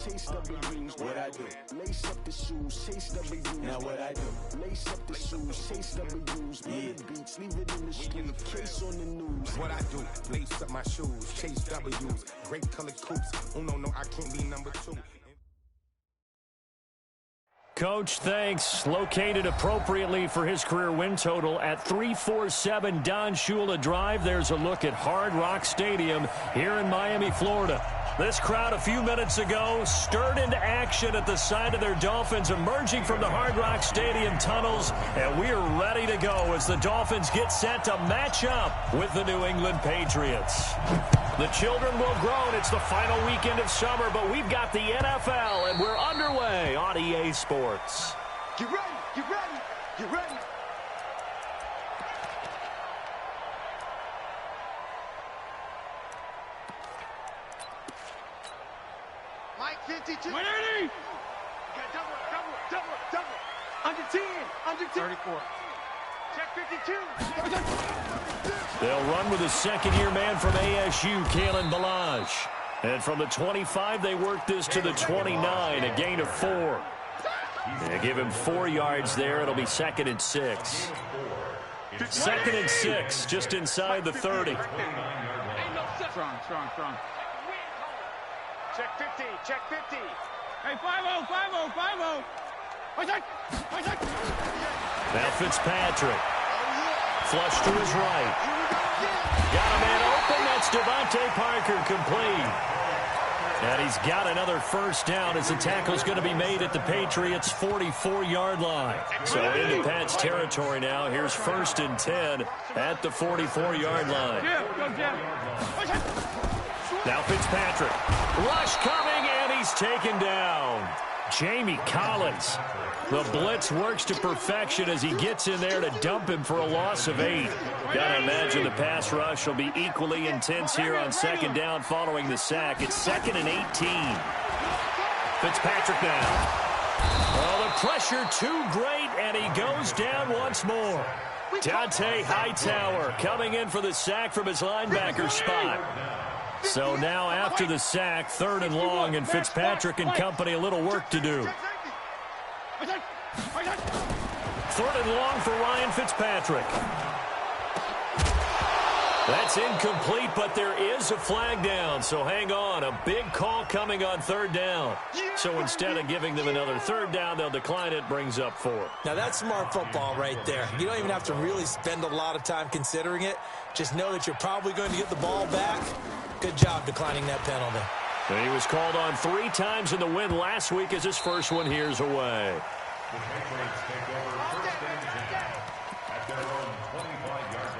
Chase W's, what I do. Lace up the shoes, chase W's. Now what I do. Lace up the shoes, chase W's. Yeah. Beats, leave it in the street, case on the news. What I do, lace up my shoes, chase W's. Great colored coops. Oh no, I can't be number 2. Coach, thanks. Located appropriately for his career win total at 347 Don Shula Drive. There's a look at Hard Rock Stadium here in Miami, Florida. This crowd a few minutes ago stirred into action at the side of their Dolphins emerging from the Hard Rock Stadium tunnels, and we are ready to go as the Dolphins get set to match up with the New England Patriots. The children will groan. It's the final weekend of summer, but we've got the NFL, and we're underway on EA Sports. Get ready, get ready, get ready. Mike 52. 180. Double. Under 10. Under 10. 34. Check 52. They'll run with a second-year man from ASU, Kalen Ballage. And from the 25, they work this to the 29, a gain of 4. They give him 4 yards there. It'll be 2nd and 6. 2nd and 6, just inside the 30. Strong. Check 50. Check 50. Hey, 5-0. Now Fitzpatrick. Flush to his right. Got a man open. That's Devontae Parker complete. And he's got another first down as the tackle's going to be made at the Patriots' 44-yard line. So into Pat's territory now. Here's 1st and 10 at the 44-yard line. Now Fitzpatrick. Rush coming, and he's taken down. Jamie Collins. The blitz works to perfection as he gets in there to dump him for a loss of 8. Gotta imagine the pass rush will be equally intense here on 2nd down following the sack. It's 2nd and 18. Fitzpatrick now. Oh, the pressure too great, and he goes down once more. Dante Hightower coming in for the sack from his linebacker spot. So now after the sack, 3rd and long, and Fitzpatrick and company a little work to do. 3rd and long for Ryan Fitzpatrick. That's incomplete, but there is a flag down, so hang on. A big call coming on 3rd down. So instead of giving them another 3rd down, they'll decline it, brings up 4. Now that's smart football right there. You don't even have to really spend a lot of time considering it. Just know that you're probably going to get the ball back. Good job declining that penalty. And he was called on 3 times in the win last week as his first one here's away. The Patriots take over 1st and 10 at their own 25-yard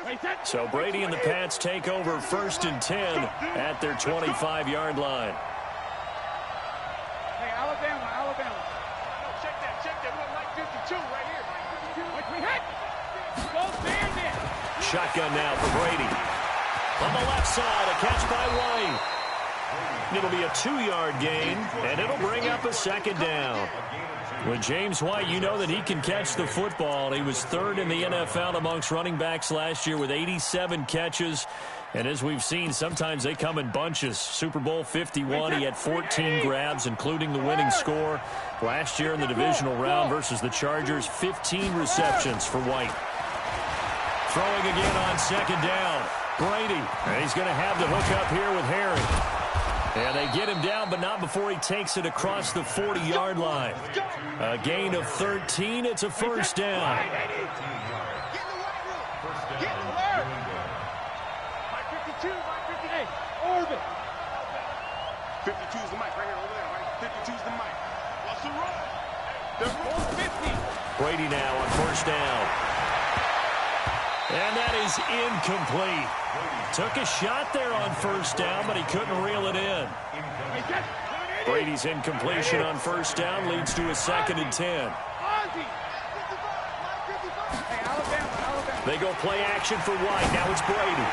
line. So Brady and the Pats take over 1st and 10 at their 25-yard line. Hey, Alabama. Check that. We got Mike 52 right here. We hit. Go Bandit. Shotgun now for Brady. On the left side, a catch by White. It'll be a 2-yard gain, and it'll bring up a 2nd down. With James White, you know that he can catch the football. He was 3rd in the NFL amongst running backs last year with 87 catches. And as we've seen, sometimes they come in bunches. Super Bowl 51, he had 14 grabs, including the winning score. Last year in the divisional round versus the Chargers, 15 receptions for White. Throwing again on 2nd down. Brady, and he's going to have the hook up here with Harry. And they get him down, but not before he takes it across the 40-yard line. A gain of 13. It's a 1st down. Get in the work. Mike 52. Hey, orbit. 52's the mic right here over there, right? 52's the mic. What's the run? The roll 50. Brady now on 1st down. And that is incomplete. Took a shot there on 1st down, but he couldn't reel it in. Brady's incompletion on 1st down leads to a 2nd and 10. They go play action for White. Now it's Brady.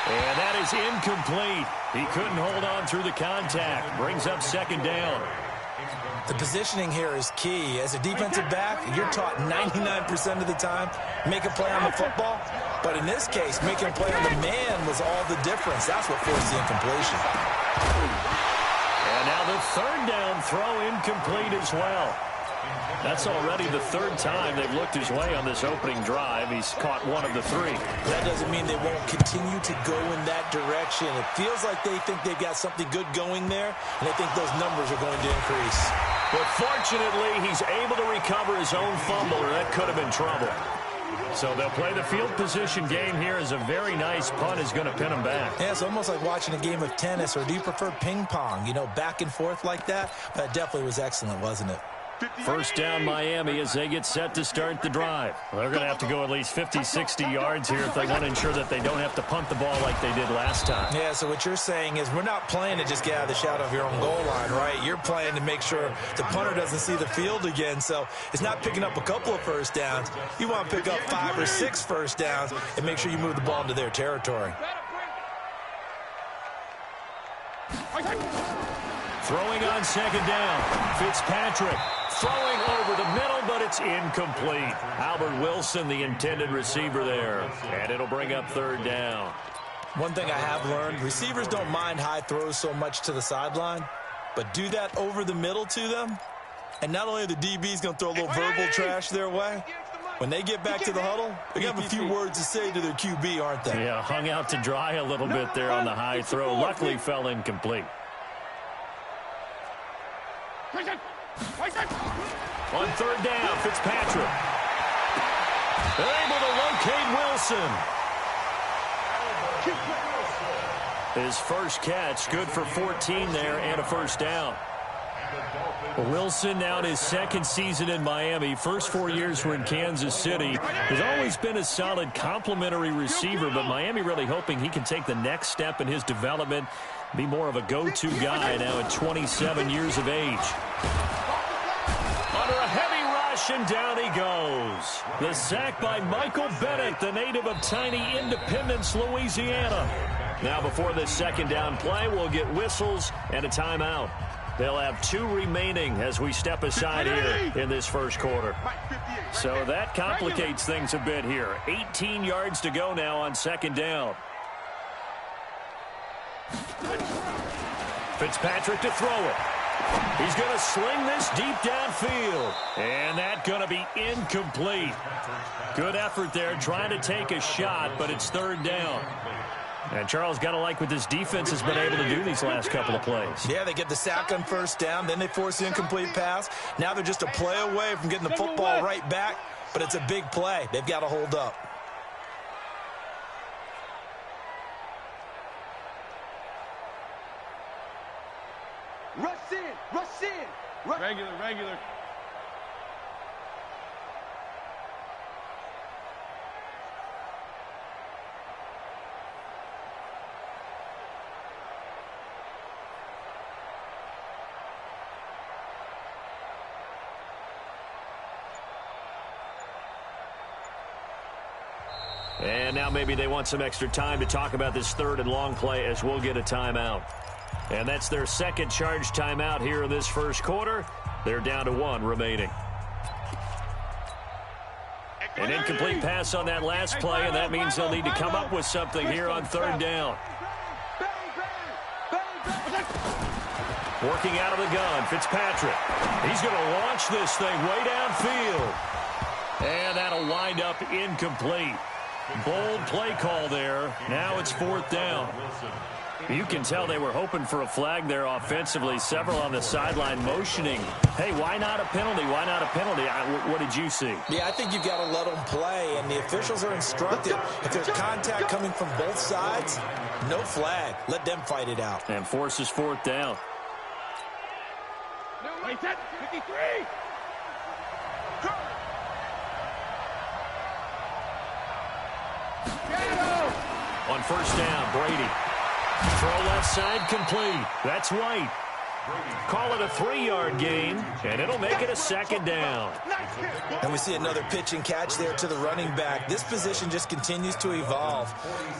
And that is incomplete. He couldn't hold on through the contact. Brings up 2nd down. The positioning here is key. As a defensive back, you're taught 99% of the time, make a play on the football, But in this case, making a play on the man was all the difference. That's what forced the incompletion. And now the third down throw incomplete as well. That's already the third time they've looked his way on this opening drive. He's caught one of the three. That doesn't mean they won't continue to go in that direction. It feels like they think they've got something good going there, and they think those numbers are going to increase. But fortunately, he's able to recover his own fumble, or that could have been trouble. So they'll play the field position game here as a very nice punt is going to pin them back. Yeah, it's almost like watching a game of tennis, or do you prefer ping pong? You know, back and forth like that? That definitely was excellent, wasn't it? First down Miami as they get set to start the drive. Well, they're going to have to go at least 50, 60 yards here if they want to ensure that they don't have to punt the ball like they did last time. Yeah, so what you're saying is we're not playing to just get out of the shadow of your own goal line, right? You're playing to make sure the punter doesn't see the field again. So it's not picking up a couple of first downs. You want to pick up 5 or 6 first downs and make sure you move the ball into their territory. Throwing on second down, Fitzpatrick throwing over the middle, but it's incomplete. Albert Wilson, the intended receiver there, and it'll bring up third down. One thing I have learned, receivers don't mind high throws so much to the sideline, but do that over the middle to them, and not only are the DBs going to throw a little verbal trash their way, when they get back to the huddle, they're going to have a few words to say to their QB, aren't they? Yeah, hung out to dry a little bit there on the high throw. Luckily fell incomplete. On third down, Fitzpatrick. They're able to locate Wilson. His first catch, good for 14 there and a first down. Wilson now in his second season in Miami. First 4 years were in Kansas City. Has always been a solid complementary receiver, but Miami really hoping he can take the next step in his development, be more of a go-to guy now at 27 years of age. Under a heavy rush, and down he goes. The sack by Michael Bennett, the native of tiny Independence, Louisiana. Now before this second down play, we'll get whistles and a timeout. They'll have 2 remaining as we step aside here in this first quarter. So that complicates things a bit here. 18 yards to go now on second down. Fitzpatrick to throw it. He's going to sling this deep downfield. And that's going to be incomplete. Good effort there trying to take a shot, but it's third down. And Charles, got to like what this defense has been able to do these last couple of plays. Yeah, they get the sack on first down, then they force the incomplete pass. Now they're just a play away from getting the football right back, but it's a big play. They've got to hold up. Rush in, rush in. Regular. And now maybe they want some extra time to talk about this third and long play as we'll get a timeout. And that's their second charge timeout here in this first quarter. They're down to 1 remaining. An incomplete pass on that last play, and that means they'll need to come up with something here on third down. Working out of the gun, Fitzpatrick. He's going to launch this thing way downfield. And that'll wind up incomplete. Bold play call there. Now it's fourth down. You can tell they were hoping for a flag there offensively. Several on the sideline motioning. Hey, why not a penalty? Why not a penalty? What did you see? Yeah, I think you've got to let them play, and the officials are instructed. If there's contact coming from both sides, no flag. Let them fight it out. And forces fourth down. Wait, 53. On first down, Brady. Throw left side complete. That's White. Call it a 3-yard gain, and it'll make it a second down. And we see another pitch and catch there to the running back. This position just continues to evolve.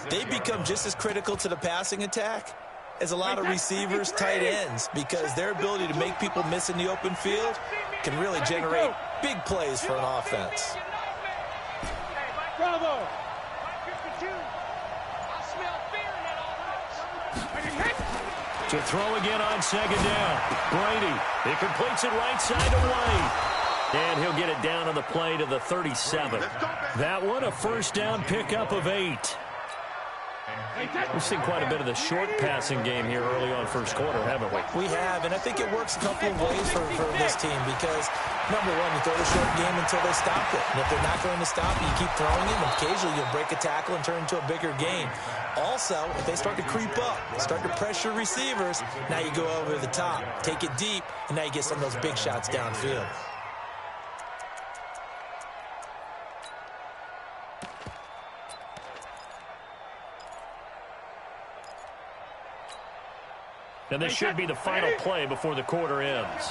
They become just as critical to the passing attack as a lot of receivers, tight ends, because their ability to make people miss in the open field can really generate big plays for an offense. Bravo. To throw again on second down. Brady. He completes it right side to White. And he'll get it down on the play to the 37. That one, a first down pickup of 8. We've seen quite a bit of the short passing game here early on first quarter, haven't we? We have, and I think it works a couple of ways for this team because, number one, you throw the short game until they stop it. And if they're not going to stop it, you keep throwing it, and occasionally you'll break a tackle and turn it into a bigger game. Also, if they start to creep up, start to pressure receivers, now you go over the top, take it deep, and now you get some of those big shots downfield. And this should be the final play before the quarter ends.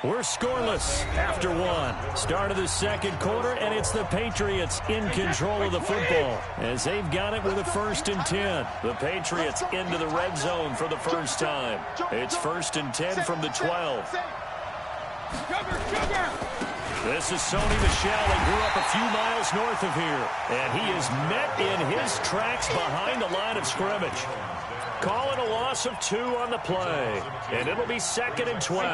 We're scoreless after one. Start of the second quarter, and it's the Patriots in control of the football as they've got it with a 1st and 10. The Patriots into the red zone for the first time. It's 1st and 10 from the 12. This is Sony Michel. He grew up a few miles north of here, and he is met in his tracks behind the line of scrimmage. Calling a loss of 2 on the play, and it'll be 2nd and 12.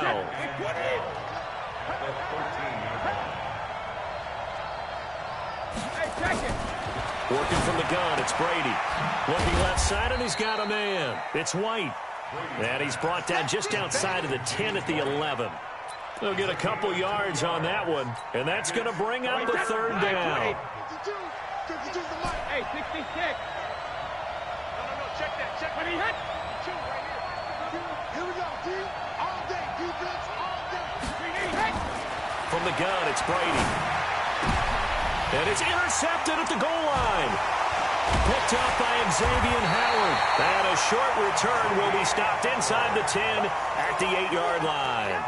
Working from the gun, it's Brady. Looking left side, and he's got a man. It's White. And he's brought down just outside of the 10 at the 11. They'll get a couple yards on that one, and that's going to bring up the 3rd down. Hey, 66. Check that. Check what he hit. 2 right here. Here we go, D. All day. Defense all day. From the gun, it's Brady. And it's intercepted at the goal line. Picked up by Xavier Howard. And a short return will be stopped inside the 10 at the 8-yard line.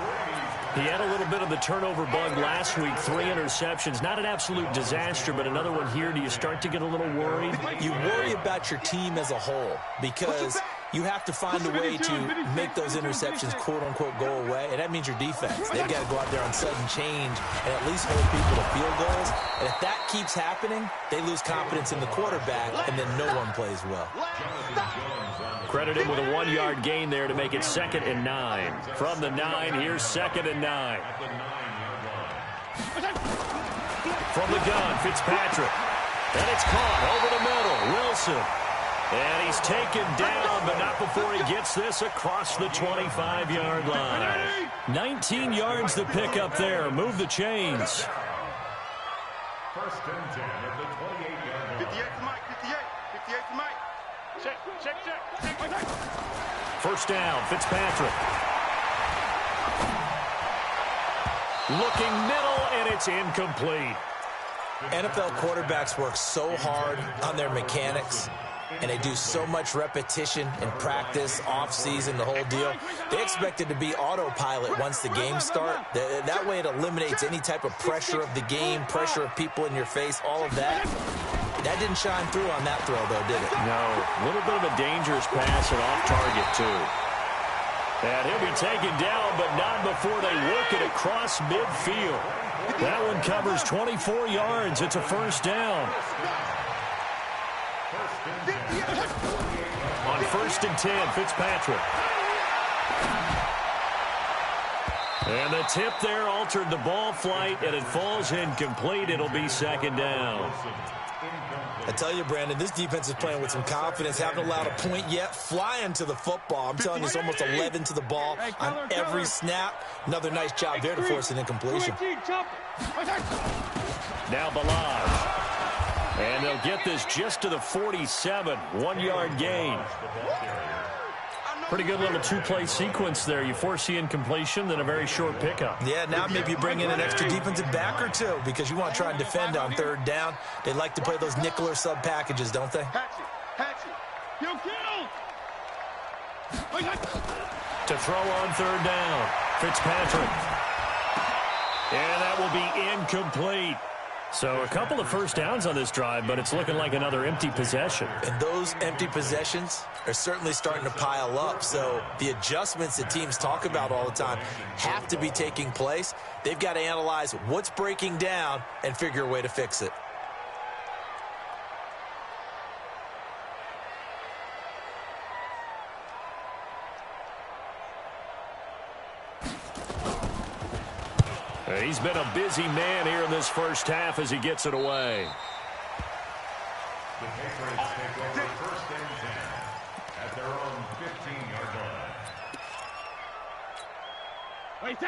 He had a little bit of the turnover bug last week, 3 interceptions. Not an absolute disaster, but another one here. Do you start to get a little worried? You worry about your team as a whole because you have to find a way to make those interceptions, quote-unquote, go away, and that means your defense. They've got to go out there on sudden change and at least hold people to field goals. And if that keeps happening, they lose confidence in the quarterback, and then no one plays well. Credited with a 1-yard gain there to make it 2nd and 9. From the 9, here's 2nd and 9. From the gun, Fitzpatrick. And it's caught over the middle. Wilson. And he's taken down, but not before he gets this across the 25-yard line. 19 yards to pick up there. Move the chains. 1st and 10 at the 28-yard line. 58 to Mike. 58 to Mike. Check. 1st down, Fitzpatrick. Looking middle, and it's incomplete. NFL quarterbacks work so hard on their mechanics, and they do so much repetition in practice, off-season, the whole deal. They expect it to be autopilot once the games start. That way it eliminates any type of pressure of the game, pressure of people in your face, all of that. That didn't shine through on that throw, though, did it? No. A little bit of a dangerous pass and off target, too. And he'll be taken down, but not before they work it across midfield. That one covers 24 yards. It's a 1st down. On 1st and 10, Fitzpatrick. And the tip there altered the ball flight, and it falls incomplete. It'll be 2nd down. I tell you, Brandon, this defense is playing with some confidence. Haven't allowed a point yet. Flying to the football. I'm telling you, it's almost 11 to the ball on every snap. Another nice job there to force an incompletion. Now Balaj. And they'll get this just to the 47. 1-yard gain. Pretty good little 2-play sequence there. You force the incompletion, then a very short pickup. Yeah, now maybe you bring in an extra defensive back or 2 because you want to try and defend on 3rd down. They like to play those nickel or sub packages, don't they? To throw on 3rd down, Fitzpatrick. And that will be incomplete. So a couple of 1st downs on this drive, but it's looking like another empty possession. And those empty possessions are certainly starting to pile up. So the adjustments that teams talk about all the time have to be taking place. They've got to analyze what's breaking down and figure a way to fix it. He's been a busy man here in this first half as he gets it away. The Patriots take over first and 10 at their own 15-yard line.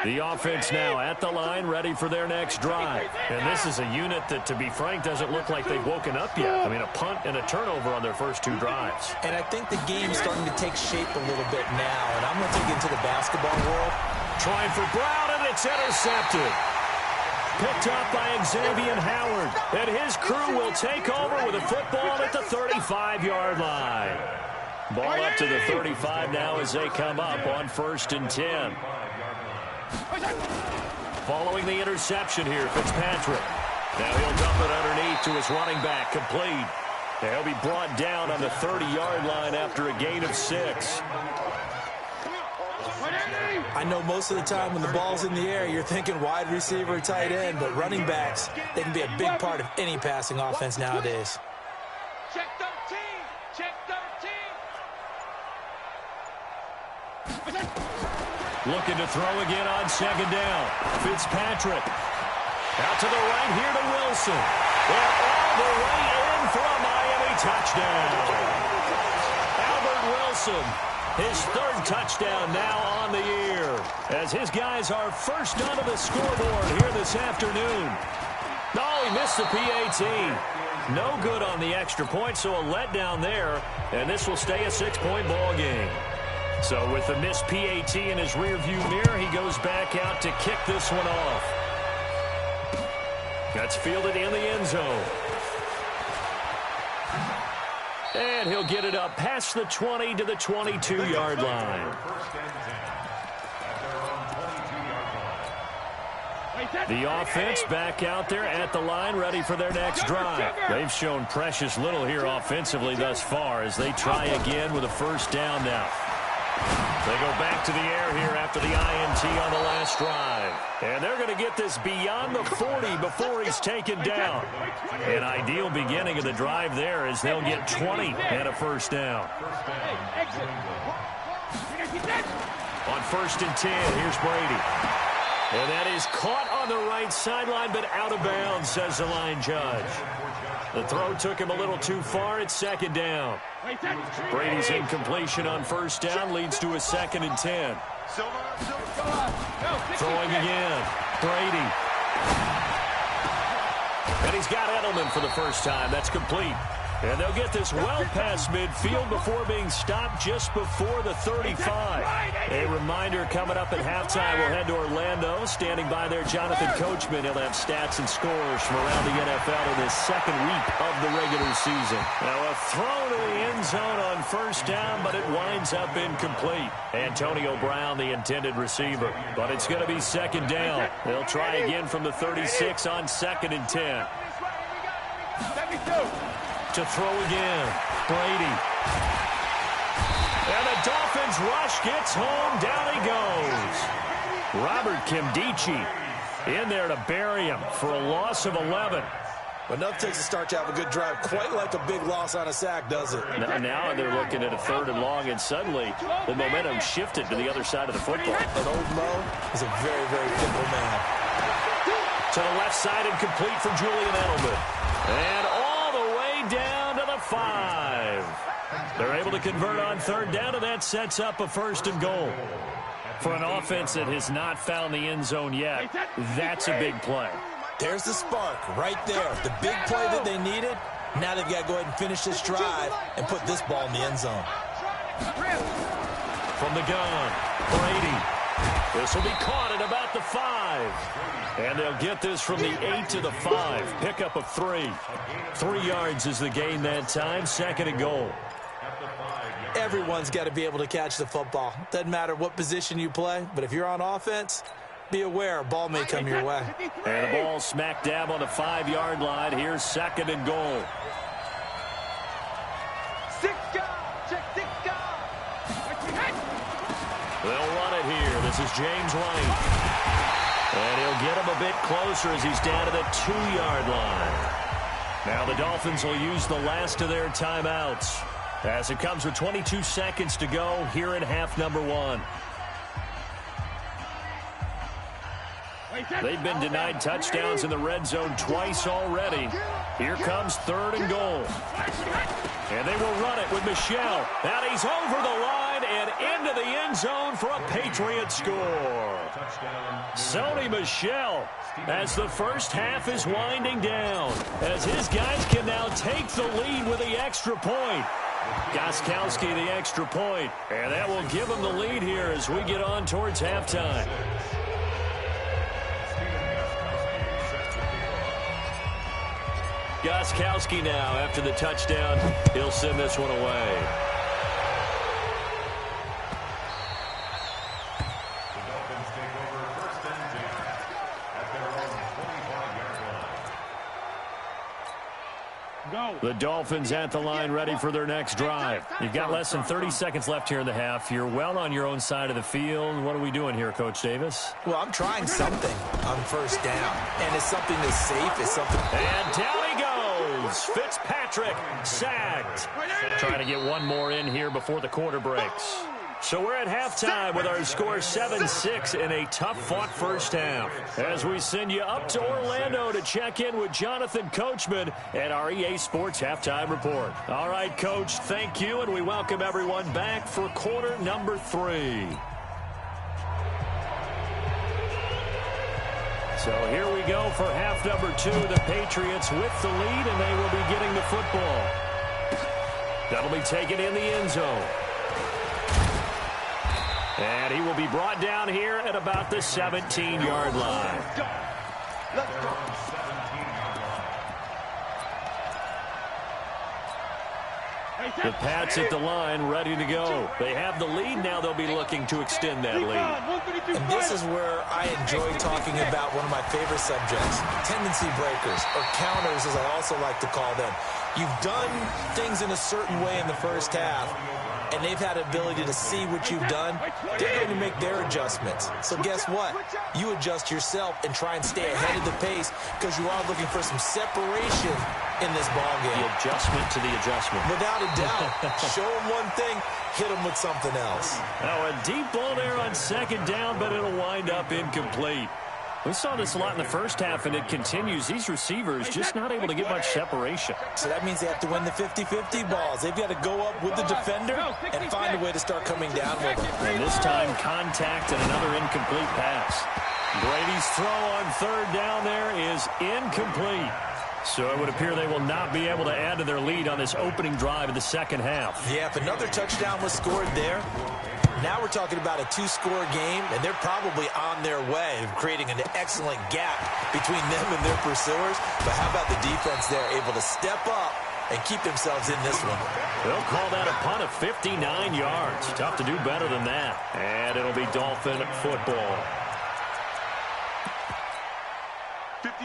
The offense now at the line, ready for their next drive. And this is a unit that, to be frank, doesn't look like they've woken up yet. I mean, a punt and a turnover on their first 2 drives. And I think the game's starting to take shape a little bit now. And I'm going to take it into the basketball world. Trying for Brown, and it's intercepted. Picked up by Xavier Howard. And his crew will take over with a football at the 35-yard line. Ball up to the 35 now as they come up on first and 10. Following the interception here, Fitzpatrick. Now he'll dump it underneath to his running back, complete. He'll be brought down on the 30-yard line after a gain of 6. I know most of the time when the ball's in the air, you're thinking wide receiver, tight end, but running backs, they can be a big part of any passing offense nowadays. Check 13. Check 13. Looking to throw again on second down. Fitzpatrick. Out to the right here to Wilson. They're all the way in for a Miami touchdown. Albert Wilson, his 3rd touchdown now on the year, as his guys are first onto the scoreboard here this afternoon. Oh, he missed the PAT. No good on the extra point, so a letdown there, and this will stay a 6-point ball game. So with the missed PAT in his rearview mirror, he goes back out to kick this one off. That's fielded in the end zone. And he'll get it up past the 20 to the 22-yard line. The offense back out there at the line, ready for their next drive. They've shown precious little here offensively thus far as they try again with a first down now. They go back to the air here after the INT on the last drive. And they're going to get this beyond the 40 before he's taken down. An ideal beginning of the drive there as they'll get 20 and a first down. On first and 10, here's Brady. And that is caught on the right sideline, but out of bounds, says the line judge. The throw took him a little too far. It's second down. Brady's incompletion on first down leads to a 2nd and 10. Throwing again. Brady. And he's got Edelman for the first time. That's complete. And they'll get this well past midfield before being stopped just before the 35. A reminder coming up at halftime, we'll head to Orlando. Standing by there, Jonathan Coachman. He'll have stats and scores from around the NFL in his 2nd week of the regular season. Now a throw to the end zone on first down, but it winds up incomplete. Antonio Brown, the intended receiver. But it's going to be 2nd down. They'll try again from the 36 on 2nd and 10. To throw again, Brady. And the Dolphins rush gets home, down he goes. Robert Kimdichie in there to bury him for a loss of 11. But enough takes to start to have a good drive, quite like a big loss on a sack, does it? Now they're looking at a 3rd and long, and suddenly the momentum shifted to the other side of the football. And old Mo is a very, very fickle man. To the left side and complete for Julian Edelman. And down to the 5. They're able to convert on 3rd down, and that sets up a 1st and goal. For an offense that has not found the end zone yet, that's a big play. There's the spark right there. The big play that they needed. Now they've got to go ahead and finish this drive and put this ball in the end zone. From the gun, Brady. This will be caught at about the 5. And they'll get this from the 8 to the 5. Pickup of 3. 3 yards is the gain that time. 2nd and goal. Everyone's got to be able to catch the football. Doesn't matter what position you play, but if you're on offense, be aware a ball may come your way. And the ball smack dab on the 5-yard line. Here's 2nd and goal. They'll run it here. This is James White. And he'll get him a bit closer as he's down to the 2-yard line. Now the Dolphins will use the last of their timeouts as it comes with 22 seconds to go here in half number 1. They've been denied touchdowns in the red zone twice already. Here comes 3rd and goal. And they will run it with Michel. And he's over the line and into the end zone for a Patriot score. Sony Michel, as the first half is winding down, as his guys can now take the lead with the extra point. Gostkowski the extra point, and that will give him the lead here as we get on towards halftime. Gostkowski now, after the touchdown, he'll send this one away. The Dolphins at the line, ready for their next drive. You've got less than 30 seconds left here in the half. You're well on your own side of the field. What are we doing here, Coach Davis? Well, I'm trying something on first down, and it's something that's safe. It's something. And down he goes. Fitzpatrick sacked. Trying to get one more in here before the quarter breaks. So we're at halftime with our score 7-6 in a tough-fought first half. As we send you up to Orlando to check in with Jonathan Coachman at our EA Sports Halftime Report. All right, Coach, thank you, and we welcome everyone back for quarter number 3. So here we go for half number 2. The Patriots with the lead, and they will be getting the football. That'll be taken in the end zone. And he will be brought down here at about the 17-yard line. The Pats at the line, ready to go. They have the lead now. They'll be looking to extend that lead. And this is where I enjoy talking about one of my favorite subjects, tendency breakers, or counters, as I also like to call them. You've done things in a certain way in the first half, and they've had the ability to see what you've done. They're going to make their adjustments. So guess what? You adjust yourself and try and stay ahead of the pace because you are looking for some separation in this ballgame. The adjustment to the adjustment. Without a doubt. Show them one thing, hit them with something else. Now a deep ball there on second down, but it'll wind up incomplete. We saw this a lot in the first half, and it continues. These receivers just not able to get much separation. So that means they have to win the 50-50 balls. They've got to go up with the defender and find a way to start coming down with them. And this time, contact and another incomplete pass. Brady's throw on third down there is incomplete. So it would appear they will not be able to add to their lead on this opening drive of the second half. Yeah, if another touchdown was scored there, now we're talking about a 2-score game, and they're probably on their way of creating an excellent gap between them and their pursuers. But how about the defense there, able to step up and keep themselves in this one? They'll call that a punt of 59 yards. Tough to do better than that. And it'll be Dolphin football.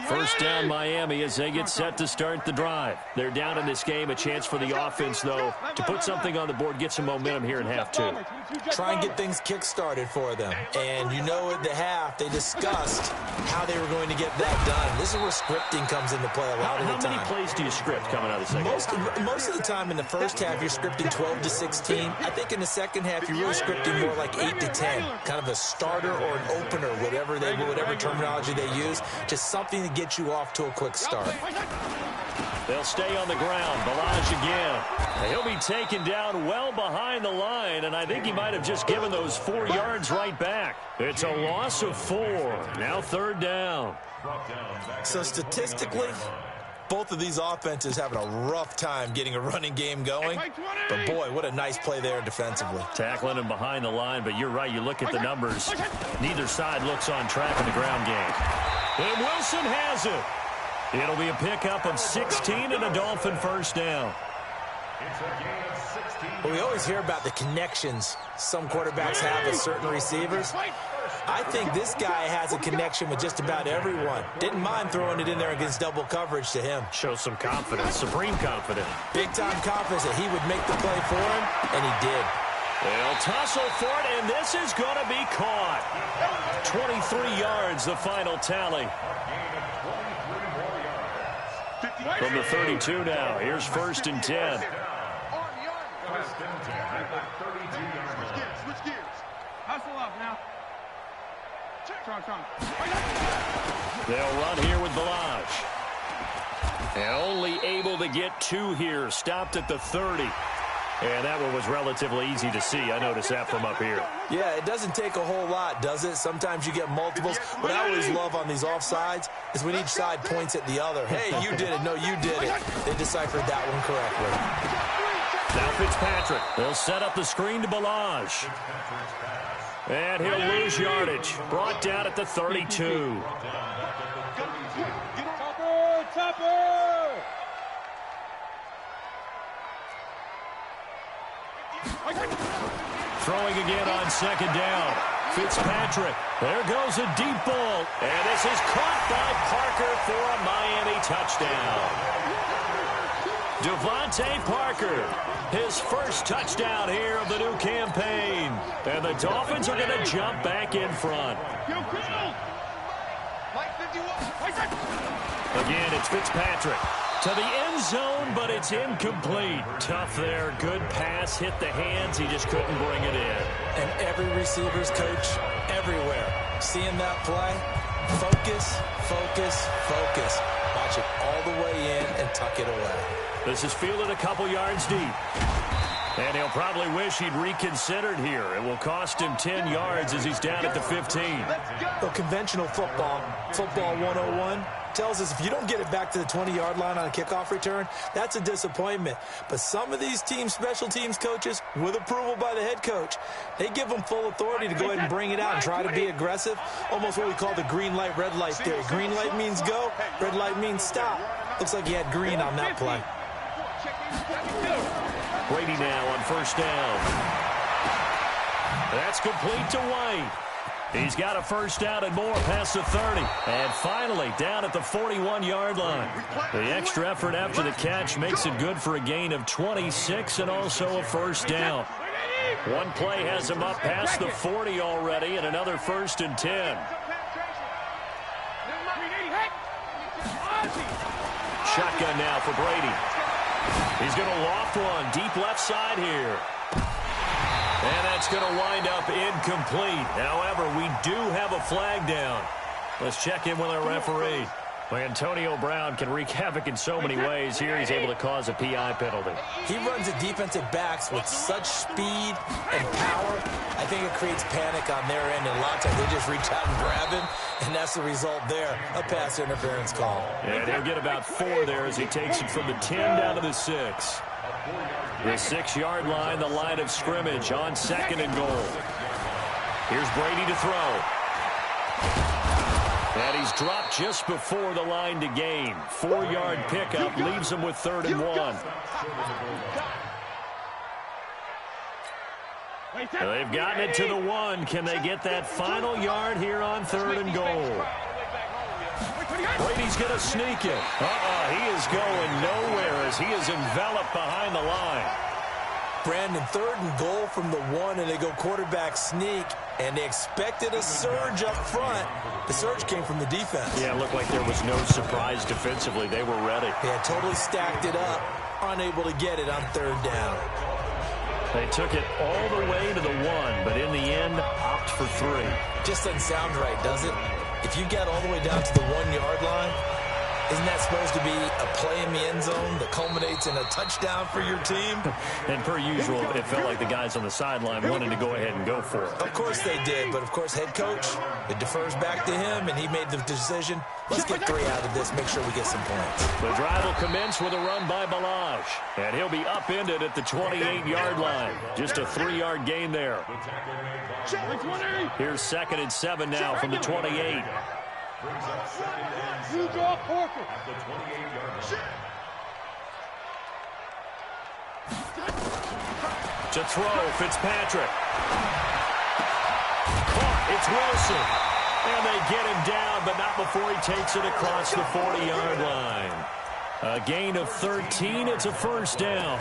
First down Miami as they get set to start the drive. They're down in this game. A chance for the offense, though, to put something on the board, get some momentum here in half 2. Try and get things kick-started for them. And you know at the half, they discussed how they were going to get that done. This is where scripting comes into play a lot of the time. How many plays do you script coming out of the second half? Most of the time in the first half, you're scripting 12 to 16. I think in the second half, you're really scripting more like 8 to 10. Kind of a starter or an opener, whatever terminology they use. Just something to get you off to a quick start. They'll stay on the ground. Balaj again. He'll be taken down well behind the line, and I think he might have just given those 4 yards right back. It's a loss of 4. Now third down. So statistically, both of these offenses having a rough time getting a running game going. But, boy, what a nice play there defensively. Tackling him behind the line, but you're right. You look at the numbers. Neither side looks on track in the ground game. And Wilson has it. It'll be a pickup of 16 and a Dolphin first down. Well, we always hear about the connections some quarterbacks have with certain receivers. I think this guy has a connection with just about everyone. Didn't mind throwing it in there against double coverage to him. Shows some confidence, supreme confidence. Big-time confidence that he would make the play for him, and he did. They'll tussle for it, and this is going to be caught. 23 yards, the final tally. From the 32 now, here's first and 10. Switch gears. Hustle up now. They'll run here with Balaj. And only able to get 2 here. Stopped at the 30. And that one was relatively easy to see. I noticed that from up here. Yeah, it doesn't take a whole lot, does it? Sometimes you get multiples. What I always love on these offsides is when each side points at the other. Hey, you did it. No, you did it. They deciphered that one correctly. Now Fitzpatrick. They'll set up the screen to Balaj. And he'll lose yardage. Brought down at the 32. Throwing again on 2nd down. Fitzpatrick. There goes a deep ball. And this is caught by Parker for a Miami touchdown. Devontae Parker. His first touchdown here of the new campaign. And the Dolphins are going to jump back in front. Again, it's Fitzpatrick. To the end zone, but it's incomplete. Tough there. Good pass. Hit the hands. He just couldn't bring it in. And every receiver's coach everywhere. Seeing that play, focus, focus, focus. Watch it all the way in and tuck it away. This is fielded a couple yards deep. And he'll probably wish he'd reconsidered here. It will cost him 10 yards as he's down at the 15. Well, conventional football 101, tells us if you don't get it back to the 20-yard line on a kickoff return, that's a disappointment. But some of these special teams coaches, with approval by the head coach, they give them full authority to go ahead and bring it out and try to be aggressive. Almost what we call the green light, red light theory. Green light means go, red light means stop. Looks like he had green on that play. Brady now on 1st down. That's complete to White. He's got a 1st down and more past the 30. And finally down at the 41-yard line. The extra effort after the catch makes it good for a gain of 26 and also a 1st down. One play has him up past the 40 already and another 1st and 10. Shotgun now for Brady. He's going to loft one deep left side here. And that's going to wind up incomplete. However, we do have a flag down. Let's check in with our referee. Well, Antonio Brown can wreak havoc in so many ways. Here he's able to cause a PI penalty. He runs the defensive backs with such speed and power. I think it creates panic on their end, and a lot of times they just reach out and grab him, and that's the result there, a pass interference call. And he'll get about 4 there as he takes it from the 10 down to the 6. The 6-yard line, the line of scrimmage on 2nd and goal. Here's Brady to throw. And he's dropped just before the line to gain. 4-yard pickup leaves him with 3rd and 1. They've gotten it to the 1. Can they get that final yard here on 3rd and goal? Brady's going to sneak it. He is going nowhere as he is enveloped behind the line. Brandon, 3rd and goal from the 1, and they go quarterback sneak, and they expected a surge up front. The surge came from the defense. Yeah, it looked like there was no surprise defensively. They were ready. They had totally stacked it up, unable to get it on 3rd down. They took it all the way to the 1, but in the end, opt for 3. Just doesn't sound right, does it? If you get all the way down to the 1-yard line, isn't that supposed to be a play in the end zone that culminates in a touchdown for your team? And per usual, it felt like the guys on the sideline wanted to go ahead and go for it. Of course they did, but of course head coach, it defers back to him, and he made the decision. Let's get 3 out of this, make sure we get some points. The drive will commence with a run by Balaj, and he'll be upended at the 28-yard line. Just a 3-yard gain there. Here's 2nd and 7 now from the 28. You draw Parker. To throw, Fitzpatrick. Caught, it's Wilson. And they get him down, but not before he takes it across the 40-yard line. A gain of 13, it's a 1st down.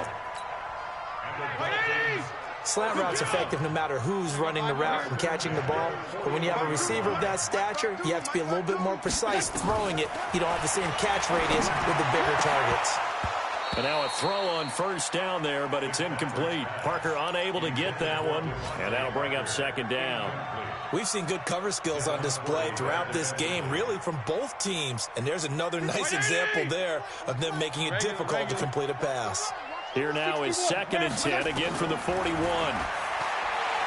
Slant route's effective no matter who's running the route and catching the ball. But when you have a receiver of that stature, you have to be a little bit more precise throwing it. You don't have the same catch radius with the bigger targets. And now a throw on first down there, but it's incomplete. Parker unable to get that one, and that'll bring up second down. We've seen good cover skills on display throughout this game, really from both teams. And there's another nice example there of them making it difficult to complete a pass. Here now is 2nd and 10, again from the 41.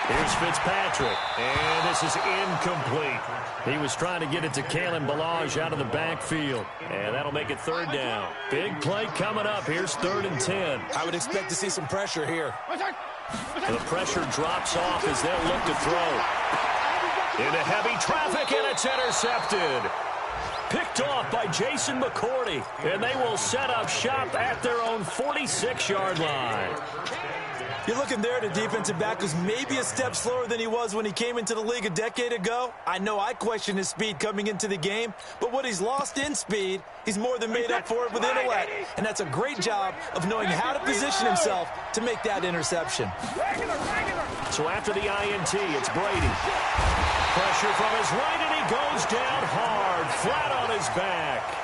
Here's Fitzpatrick, and this is incomplete. He was trying to get it to Kalen Ballage out of the backfield, and that'll make it 3rd down. Big play coming up. Here's 3rd and 10. I would expect to see some pressure here. The pressure drops off as they'll look to throw. Into heavy traffic, and it's intercepted. Picked off by Jason McCourty, and they will set up shop at their own 46-yard line. You're looking there at a defensive back who's maybe a step slower than he was when he came into the league a decade ago. I know I questioned his speed coming into the game, but what he's lost in speed, he's more than made up for it with intellect. And that's a great job of knowing how to position himself to make that interception. So after the INT, it's Brady. Pressure from his right, and he goes down hard, flat on his back.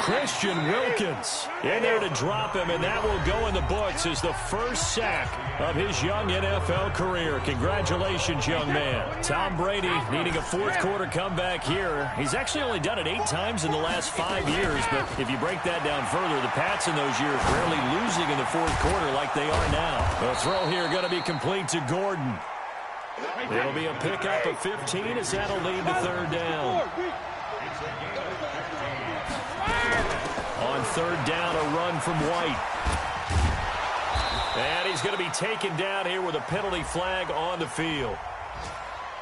Christian Wilkins in there to drop him, and that will go in the books as the first sack of his young NFL career. Congratulations, young man. Tom Brady needing a fourth-quarter comeback here. He's actually only done it 8 times in the last 5 years, but if you break that down further, the Pats in those years rarely losing in the fourth quarter like they are now. The throw here going to be complete to Gordon. It'll be a pickup of 15 as that'll lead to 3rd down. On 3rd down, a run from White. And he's going to be taken down here with a penalty flag on the field.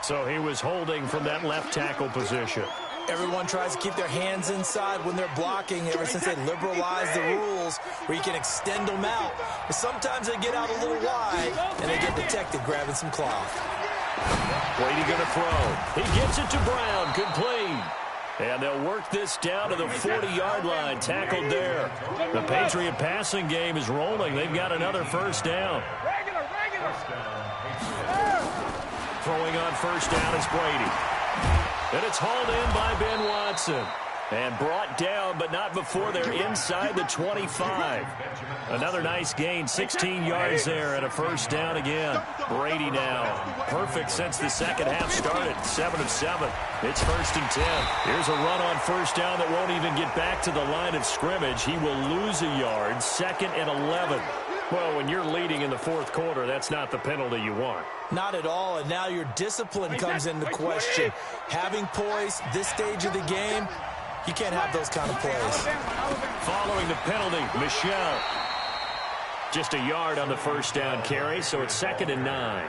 So he was holding from that left tackle position. Everyone tries to keep their hands inside when they're blocking ever since they liberalized the rules where you can extend them out. But sometimes they get out a little wide, and they get detected grabbing some cloth. Brady going to throw. He gets it to Brown. Complete. And they'll work this down to the 40-yard line. Tackled there. The Patriot passing game is rolling. They've got another first down. Throwing on first down is Brady. And it's hauled in by Ben Watson. And brought down, but not before they're inside the 25. Another nice gain, 16 yards there, and a first down again. Brady now, perfect since the second half started, 7 of 7. It's 1st and 10. Here's a run on first down that won't even get back to the line of scrimmage. He will lose a yard, 2nd and 11. Well, when you're leading in the fourth quarter, that's not the penalty you want. Not at all, and now your discipline comes into question. Having poise this stage of the game, you can't have those kind of plays. Following the penalty, Michelle. Just a yard on the first down carry, so it's 2nd and 9.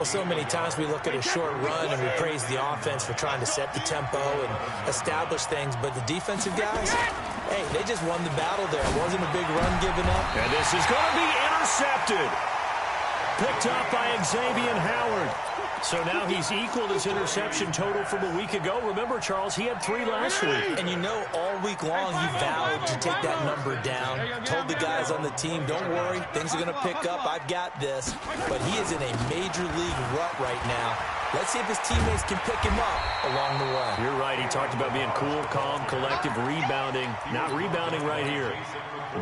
Well, so many times we look at a short run and we praise the offense for trying to set the tempo and establish things, but the defensive guys, hey, they just won the battle there. It wasn't a big run given up. And this is going to be intercepted. Picked up by Xavier Howard. So now he's equaled his interception total from a week ago. Remember, Charles, he had 3 last week. And you know, all week long he vowed to take that number down. Told the guys on the team, don't worry, things are going to pick up. I've got this. But he is in a major league rut right now. Let's see if his teammates can pick him up along the way. You're right. He talked about being cool, calm, collective, rebounding. Not rebounding right here.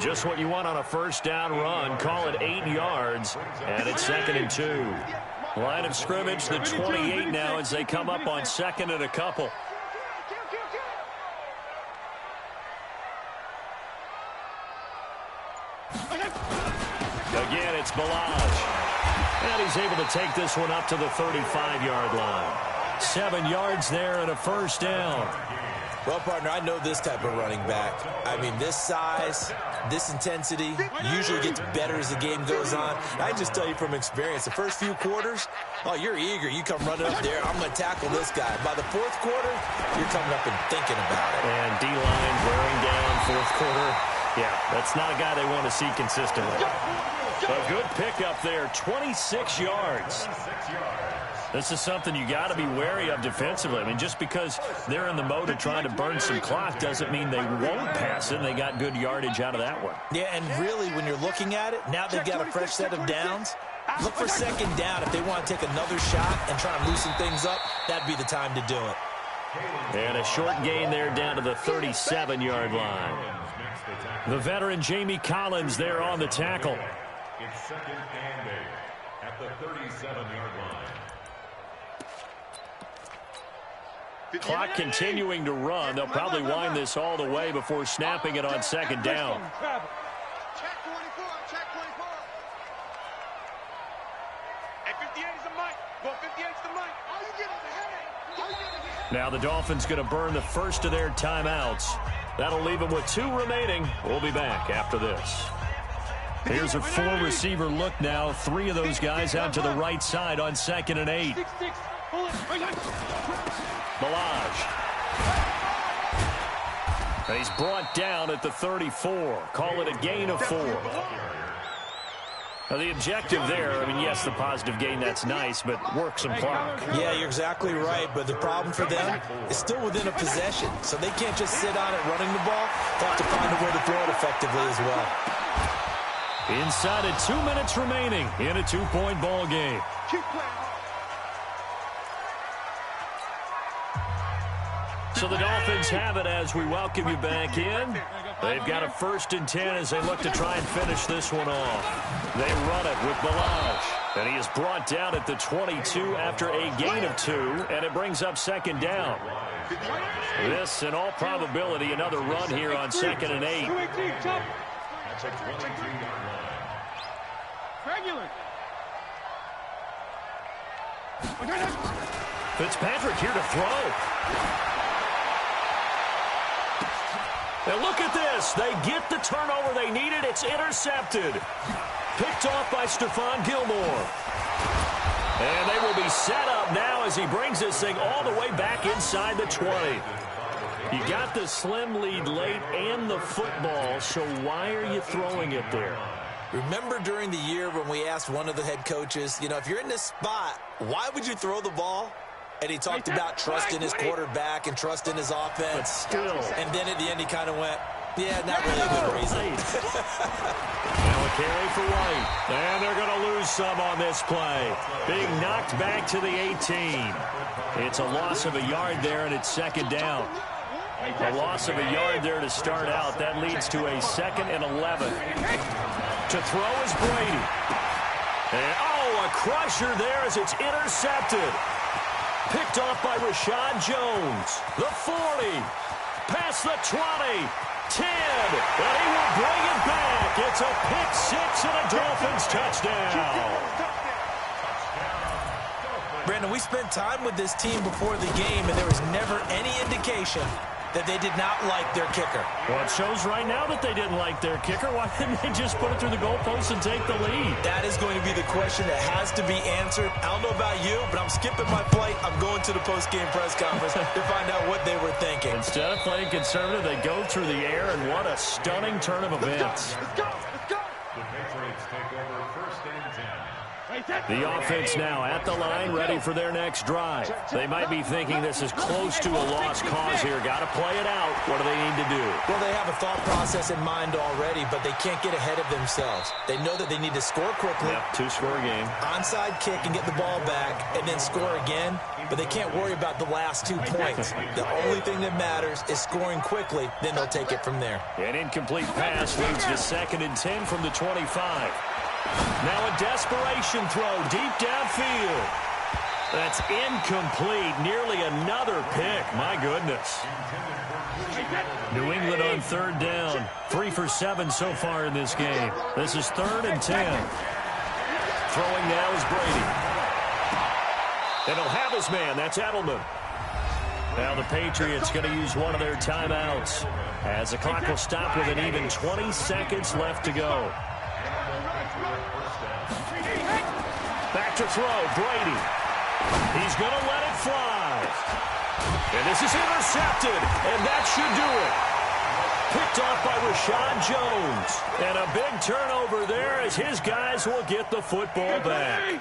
Just what you want on a first down run. Call it 8 yards, and it's 2nd and 2. Line of scrimmage, the 28 now as they come up on 2nd and a couple. Again, it's Ballage. And he's able to take this one up to the 35-yard line. 7 yards there and a first down. Well, partner, I know this type of running back. I mean, this size, this intensity usually gets better as the game goes on. I just tell you from experience, the first few quarters, oh, you're eager. You come running up there, I'm going to tackle this guy. By the fourth quarter, you're coming up and thinking about it. And D-line wearing down fourth quarter. Yeah, that's not a guy they want to see consistently. A good pickup there, 26 yards. This is something you got to be wary of defensively. I mean, just because they're in the mode of trying to burn some clock doesn't mean they won't pass it. They got good yardage out of that one. Yeah, and really, when you're looking at it, now they've got a fresh set of downs. Look for 2nd down. If they want to take another shot and try and loosen things up, that'd be the time to do it. And a short gain there down to the 37-yard line. The veteran Jamie Collins there on the tackle. It's second and 8 at the 37-yard line. Clock continuing to run. They'll probably wind this all the way before snapping it on second down. Check 24, check 24. Hey, 58 is the mic. Go 58 is the mic. All you get is a headache. All you get is a headache. Now the Dolphins going to burn the first of their timeouts. That'll leave them with 2 remaining. We'll be back after this. Here's a 4-receiver look now. 3 of those guys out to the right side on second and 8. Balaj. And he's brought down at the 34. Call it a gain of 4. Now the objective there, I mean, yes, the positive gain, that's nice, but work some clock. Yeah, you're exactly right, but the problem for them is still within a possession, so they can't just sit on it running the ball. They have to find a way to throw it effectively as well. Inside of 2 minutes remaining in a 2-point ball game. Keep playing hard. So the Dolphins have it as we welcome you back in. They've got a 1st and 10 as they look to try and finish this one off. They run it with Balaj. And he is brought down at the 22 after a gain of 2, and it brings up second down. This, in all probability, another run here on second and 8. That's a 23-yard line. Regular. Fitzpatrick here to throw. And look at this. They get the turnover they needed. It's intercepted. Picked off by Stephon Gilmore. And they will be set up now as he brings this thing all the way back inside the 20. You got the slim lead late and the football, so why are you throwing it there? Remember during the year when we asked one of the head coaches, you know, if you're in this spot, why would you throw the ball? And he talked about trust in his quarterback and trust in his offense. But still. And then at the end he kind of went, yeah, not really a good reason. Now a carry for White. And they're going to lose some on this play. Being knocked back to the 18. It's a loss of a yard there, and it's second down. A loss of a yard there to start out. That leads to a 2nd and 11. To throw is Brady. And, a crusher there as it's intercepted. Picked off by Rashad Jones. The 40. Past the 20. 10. And he will bring it back. It's a pick 6 and a Dolphins touchdown. Brandon, we spent time with this team before the game, and there was never any indication that they did not like their kicker. Well, it shows right now that they didn't like their kicker. Why didn't they just put it through the goalpost and take the lead? That is going to be the question that has to be answered. I don't know about you, but I'm skipping my flight. I'm going to the post-game press conference to find out what they were thinking. Instead of playing conservative, they go through the air, and what a stunning turn of events. Let's go. Let's go. The Patriots take over 1st and 10. The offense now at the line, ready for their next drive. They might be thinking this is close to a lost cause here. Got to play it out. What do they need to do? Well, they have a thought process in mind already, but they can't get ahead of themselves. They know that they need to score quickly. Yep, 2-score game. Onside kick and get the ball back, and then score again. But they can't worry about the last 2 points. The only thing that matters is scoring quickly. Then they'll take it from there. An incomplete pass leads to 2nd and 10 from the 25. Now a desperation throw deep downfield. That's incomplete. Nearly another pick. My goodness. New England on 3rd down. 3 for 7 so far in this game. This is 3rd and 10. Throwing now is Brady. And he'll have his man. That's Edelman. Now the Patriots going to use one of their timeouts as the clock will stop with an even 20 seconds left to go. Back to throw, Brady. He's going to let it fly. And this is intercepted, and that should do it. Picked off by Rashad Jones. And a big turnover there as his guys will get the football back.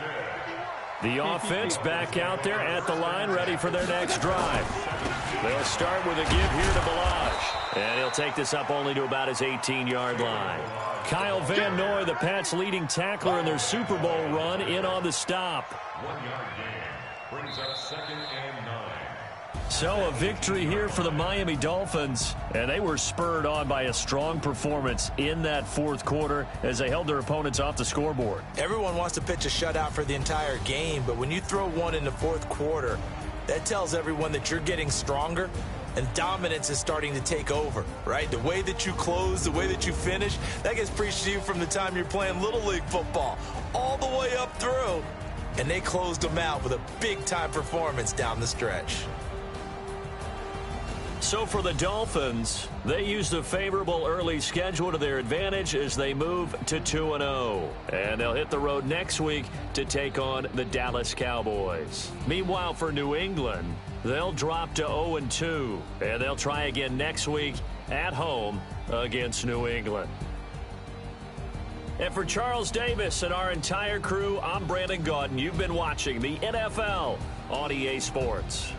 The offense back out there at the line, ready for their next drive. They'll start with a give here to Balaj. And he'll take this up only to about his 18-yard line. Kyle Van Noy, the Pats' leading tackler in their Super Bowl run, in on the stop. 1-yard gain brings up 2nd and 9. So a victory here for the Miami Dolphins, and they were spurred on by a strong performance in that fourth quarter as they held their opponents off the scoreboard. Everyone wants to pitch a shutout for the entire game, but when you throw one in the fourth quarter, that tells everyone that you're getting stronger and dominance is starting to take over, right? The way that you close, the way that you finish, that gets preached to you from the time you're playing Little League football all the way up through. And they closed them out with a big-time performance down the stretch. So for the Dolphins, they used a favorable early schedule to their advantage as they move to 2-0. And they'll hit the road next week to take on the Dallas Cowboys. Meanwhile, for New England, they'll drop to 0-2. And they'll try again next week at home against New England. And for Charles Davis and our entire crew, I'm Brandon Gaudin. You've been watching the NFL on EA Sports.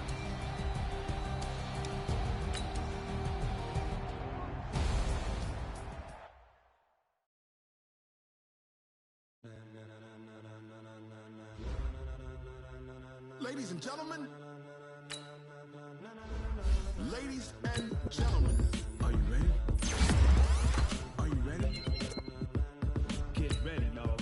Ladies and gentlemen, ladies and gentlemen, are you ready? Are you ready? Get ready, y'all.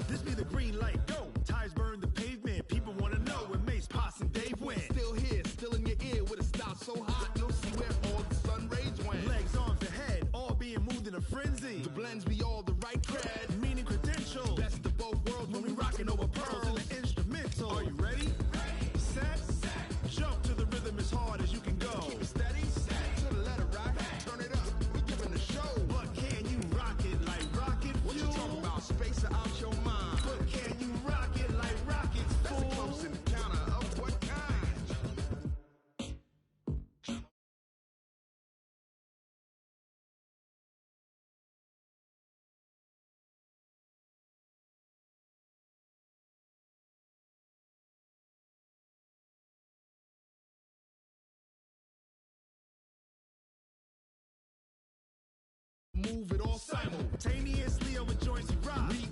This be the green light, go. Tires burn the pavement. People want to know when Mace, Poss, and Dave went. Still here, still in your ear with a style so hot, you'll see where all the sun rays went. Legs, arms, and head, all being moved in a frenzy. The blends be all the right cred, meaning credentials. Best of both worlds when we rocking over pearls in the instrumental. Are you ready? Set, jump to the rhythm as hard as you can go. Keep it steady, to the letter right. Turn it up, we giving the show. But can you rock it like rocket fuel? What you talking about? Space out your mind. But can you rock it like rockets, fool? That's a close encounter of what kind? Move it all simultaneously over joints we rock. We